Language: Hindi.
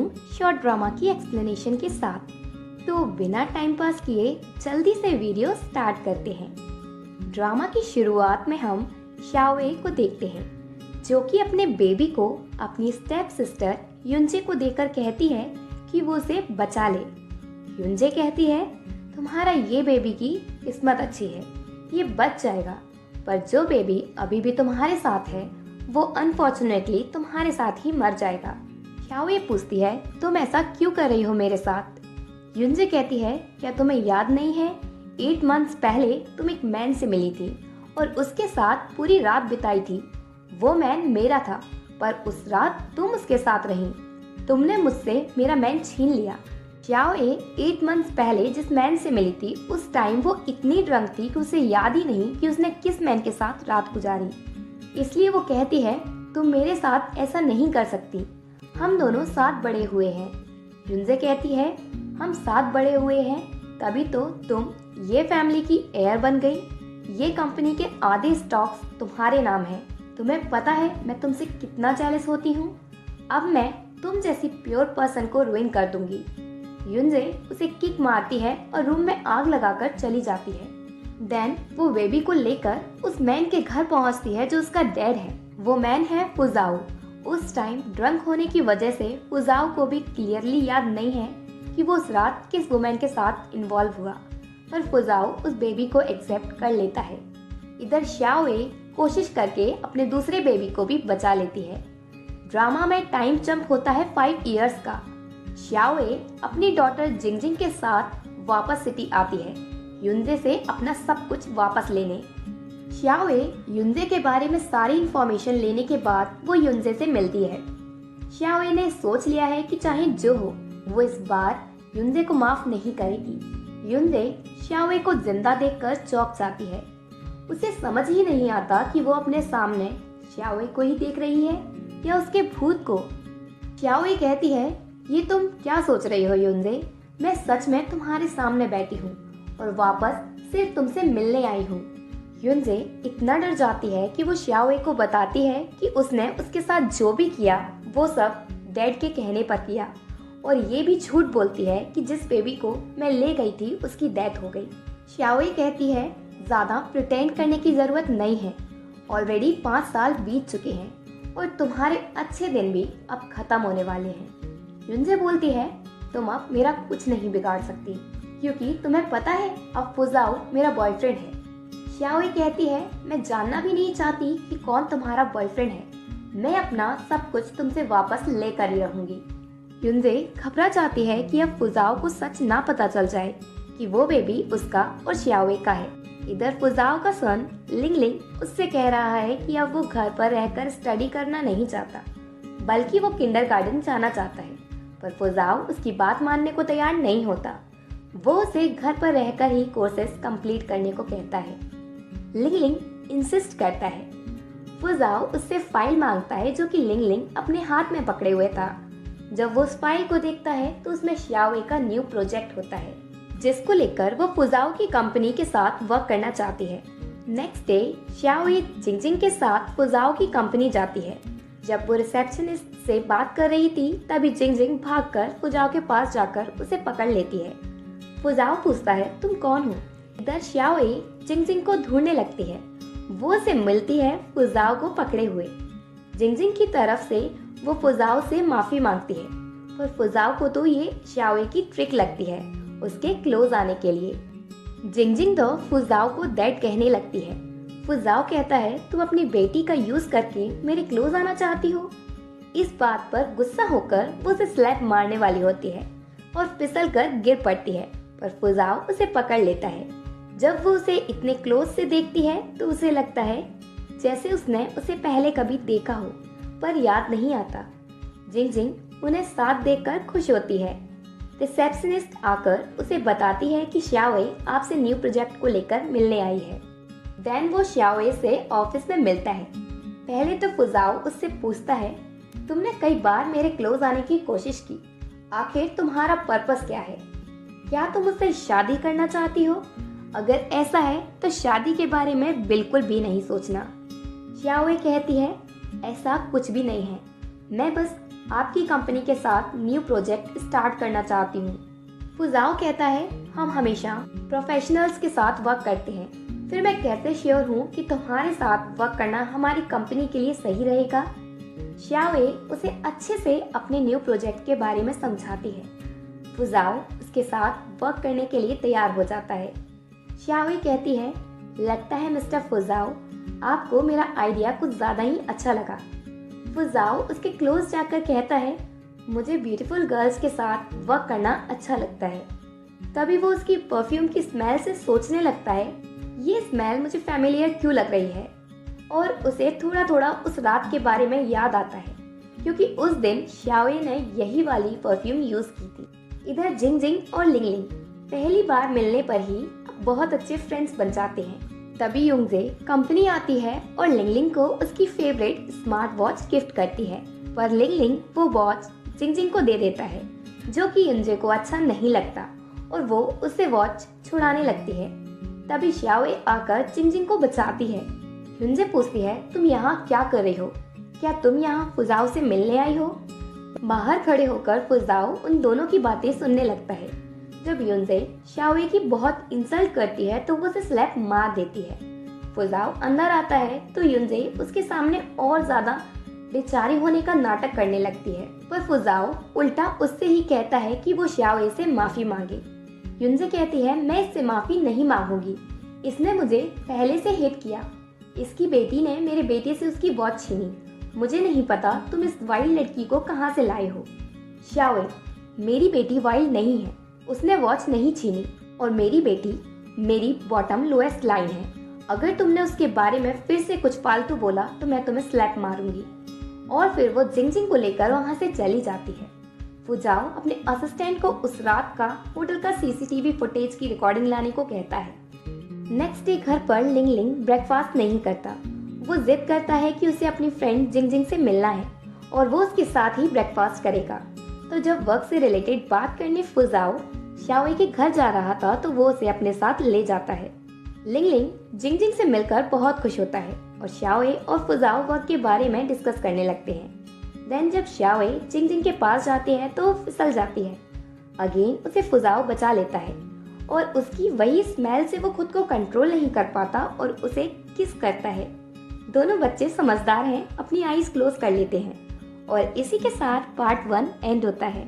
हूँ शॉर्ट ड्रामा की एक्सप्लेनेशन के साथ। तो बिना टाइम पास किए जल्दी से वीडियो स्टार्ट करते हैं। ड्रामा की शुरुआत में हम शाओए को देखते हैं, जो कि अपने बेबी को अपनी स्टेप सिस्टर युनजे को देकर कहती है कि वो उसे बचा ले। युनजे कहती है, तुम्हारा ये बेबी की किस्मत अच्छी है, ये बच जाएगा, पर जो बेबी अभी भी तुम्हारे साथ है वो अनफॉर्चुनेटली तुम्हारे साथ ही मर जाएगा। शाओए पूछती है, तुम ऐसा क्यों कर रही हो मेरे साथ? युनजे कहती है, क्या तुम्हें याद नहीं है 8 मंथ्स पहले तुम एक मैन से मिली थी और उसके साथ पूरी रात बिताई थी। वो मैन मेरा था, पर उस रात तुम उसके साथ रही। तुमने मुझसे मेरा मैन छीन लिया। शाओए 8 मंथ्स पहले जिस मैन से मिली थी उस टाइम वो इतनी ड्रंक थी कि उसे याद ही नहीं कि उसने किस मैन के साथ रात गुजारी। इसलिए वो कहती है, तुम मेरे साथ ऐसा नहीं कर सकती, हम दोनों साथ बड़े हुए हैं। युनजे कहती है, हम साथ बड़े हुए हैं तभी तो तुम ये फैमिली की हेयर बन गई। ये कंपनी के आधे स्टॉक्स तुम्हारे नाम है। तुम्हें पता है मैं तुमसे कितना जेलस होती हूँ। अब मैं तुम जैसी प्योर पर्सन को रुइन कर दूंगी। युनजे उसे किक मारती है और रूम में आग लगाकर चली जाती है। देन वो बेबी को लेकर उस मैन के घर पहुंचती है जो उसका डैड है। वो मैन है फुजाओ। उस टाइम ड्रंक होने की वजह से फुजाओ को भी क्लियरली याद नहीं है कि वो उस रात किस वुमेन के साथ इन्वॉल्व हुआ, पर फुजाओ उस बेबी को एक्सेप्ट कर लेता है। इधर शाओए कोशिश करके अपने दूसरे बेबी को भी बचा लेती है। ड्रामा में टाइम जंप होता है 5 इयर्स का। शाओए अपनी डॉटर जिंगजिंग के साथ वापस सिटी आती है, युनजे से अपना सब कुछ वापस लेने। शाओए युनजे के बारे में सारी इंफॉर्मेशन लेने के बाद वो युनजे से मिलती है। शाओए ने सोच लिया है कि चाहे जो हो वो इस बार युनजे को माफ नहीं करेगी। युनजे शाओए को जिंदा देखकर चौंक जाती है। उसे समझ ही नहीं आता कि वो अपने सामने शाओए को ही देख रही है या उसके भूत को। शाओए कहती है, ये तुम क्या सोच रही हो युनजे? मैं सच में तुम्हारे सामने बैठी हूँ और वापस सिर्फ तुमसे मिलने आई हूँ। युनजे इतना डर जाती है कि वो शाओए को बताती है कि उसने उसके साथ जो भी किया वो सब डैड के कहने पर किया, और ये भी झूठ बोलती है कि जिस बेबी को मैं ले गई थी उसकी डेथ हो गई। शाओए कहती है, ज्यादा प्रिटेंड करने की जरूरत नहीं है, ऑलरेडी 5 साल बीत चुके हैं और तुम्हारे अच्छे दिन भी अब खत्म होने वाले हैं। युनजे बोलती है, तुम अब मेरा कुछ नहीं बिगाड़ सकती क्योंकि तुम्हें पता है अब फुजाओ मेरा बॉयफ्रेंड है। शाओए कहती है, मैं जानना भी नहीं चाहती कि कौन तुम्हारा बॉयफ्रेंड है, मैं अपना सब कुछ तुमसे वापस लेकर ही रहूंगी। युनजे घबरा जाती है कि अब फुजाओ को सच ना पता चल जाए कि वो बेबी उसका और शाओए का है। इधर फुजाओ का सन लिंगलिंग उससे कह रहा है कि अब वो घर पर रहकर स्टडी करना नहीं चाहता, बल्कि वो किंडरगार्टन जाना चाहता है, पर फुजाओ उसकी बात मानने को तैयार नहीं होता। वो उसे घर पर रहकर ही कोर्सेस कंप्लीट करने को कहता है। लिंगलिंग इंसिस्ट करता है। फुजाओ उससे फाइल मांगता है जो कि लिंगलिंग अपने हाथ में पकड़े हुए था। जब वो उस फाइल को देखता है तो उसमें शाओए का न्यू प्रोजेक्ट होता है, जिसको लेकर वो फुजाओ की कंपनी के साथ वर्क करना चाहती है। नेक्स्ट डे शाओए जिंगजिंग के साथ फुजाओ की कंपनी जाती है। जब वो रिसेप्शनिस्ट से बात कर रही थी तभी जिंगजिंग भागकर फुजाओ के पास जाकर उसे पकड़ लेती है। फुजाओ पूछता है, तुम कौन हो? इधर शाओए जिंगजिंग को ढूंढने लगती है। वो उसे मिलती है फुजाओ को पकड़े हुए। जिंगजिंग की तरफ से वो फुजाओ से माफी मांगती है, पर फुजाओ को तो ये शाओए की ट्रिक लगती है उसके क्लोज आने के लिए। जिंगजिंग तो फुजाओ को डैड कहने लगती है। फुजाओ कहता है, तुम अपनी बेटी का यूज करके मेरे क्लोज आना चाहती हो। इस बात पर गुस्सा होकर वो उसे स्लैप मारने वाली होती है और फिसल कर गिर पड़ती है, पर फुजाओ उसे पकड़ लेता है। जब वो उसे इतने क्लोज से देखती है तो उसे लगता है जैसे उसने उसे पहले कभी देखा हो, पर याद नहीं आता। जिंगजिंग उन्हें साथ देखकर खुश होती है। रिसेप्शनिस्ट आकर उसे बताती है कि शाओए आपसे न्यू प्रोजेक्ट को लेकर मिलने आई है। देन वो शाओए से ऑफिस में मिलता है। पहले तो फुजाओ उससे पूछता है, तुमने कई बार मेरे क्लोज आने की कोशिश की, आखिर तुम्हारा पर्पस क्या है? क्या तुम मुझसे शादी करना चाहती हो? अगर ऐसा है तो शादी के बारे में बिल्कुल भी नहीं सोचना। शाओए कहती है, ऐसा कुछ भी नहीं है, मैं बस आपकी कंपनी के साथ न्यू प्रोजेक्ट स्टार्ट करना चाहती हूँ। फुजाओ कहता है, हम हमेशा प्रोफेशनल्स के साथ वर्क करते हैं, फिर मैं कैसे श्योर हूँ कि तुम्हारे साथ वर्क करना हमारी कंपनी के लिए सही रहेगा। शाओए उसे अच्छे से अपने न्यू प्रोजेक्ट के बारे में समझाती है। फुजाओ उसके साथ वर्क करने के लिए तैयार हो जाता है। शाओए कहती है, लगता है मिस्टर फुजाओ आपको मेरा आइडिया कुछ ज़्यादा ही अच्छा लगा। फुजाओ उसके क्लोज जाकर कहता है, मुझे ब्यूटीफुल गर्ल्स के साथ वर्क करना अच्छा लगता है। तभी वो उसकी परफ्यूम की स्मेल से सोचने लगता है, ये स्मेल मुझे फैमिलियर क्यों लग रही है, और उसे थोड़ा थोड़ा उस रात के बारे में याद आता है, क्योंकि उस दिन शाओए ने यही वाली परफ्यूम यूज की थी। इधर जिंग जिंग और लिंग लिंग पहली बार मिलने पर ही बहुत अच्छे फ्रेंड्स बन जाते हैं। तभी युंगजे कंपनी आती है और लिंग लिंग को उसकी फेवरेट स्मार्ट वॉच गिफ्ट करती है, पर लिंग लिंग वो वॉच जिंग जिंग को दे देता है, जो कि युंजे को अच्छा नहीं लगता और वो उससे वॉच छुड़ाने लगती है। तभी शाओए आकर जिंग जिंग को बचाती है। युंजे पूछती है, तुम यहाँ क्या कर रही हो, क्या तुम यहाँ फुजाओ से मिलने आई हो? बाहर खड़े होकर फुजाओ उन दोनों की बातें सुनने लगता है। जब युंजे शाओए की बहुत इंसल्ट करती है तो वो उसे स्लैप मार देती है। फुजाओ अंदर आता है तो युंजे उसके सामने और ज्यादा बेचारी होने का नाटक करने लगती है, पर फुजाओ उल्टा उससे ही कहता है कि वो शाओए से माफी मांगे। युंजे कहती है, मैं इससे माफी नहीं मांगूंगी, इसने मुझे पहले से हिट किया, इसकी बेटी ने मेरे बेटे से उसकी वॉच छीनी, मुझे नहीं पता तुम इस वाइल्ड लड़की को कहाँ से लाए हो। शाओए, मेरी बेटी वाइल्ड नहीं है, उसने वॉच नहीं छीनी और मेरी बेटी मेरी बॉटम लोएस्ट लाइन है। अगर तुमने उसके बारे में फिर से कुछ फालतू बोला तो मैं तुम्हें स्लैप मारूंगी। और फिर वो जिंग जिंग को लेकर वहाँ से चली जाती है। फुजाओ अपने असिस्टेंट को उस रात का होटल का सीसीटीवी फुटेज की रिकॉर्डिंग लाने को कहता है। नेक्स्ट डे घर पर लिंग लिंग ब्रेकफास्ट नहीं करता। वो जिद करता है कि उसे अपनी फ्रेंड जिंग जिंग से मिलना है और वो उसके साथ ही ब्रेकफास्ट करेगा। तो जब वर्क से रिलेटेड बात करने फुजाओ शाओए के घर जा रहा था तो वो उसे अपने साथ ले जाता है। लिंग लिंग जिंग जिंग से मिलकर बहुत खुश होता है और शाओए और फुजाओ वर्क के बारे में डिस्कस करने लगते हैं। देन जब शाओए जिंग जिंग के पास जाती है तो फिसल जाती है। अगेन उसे फुजाओ बचा लेता है और उसकी वही स्मेल से वो खुद को कंट्रोल नहीं कर पाता और उसे किस करता है। दोनों बच्चे समझदार हैं, अपनी आईज क्लोज कर लेते हैं और इसी के साथ पार्ट 1 एंड होता है।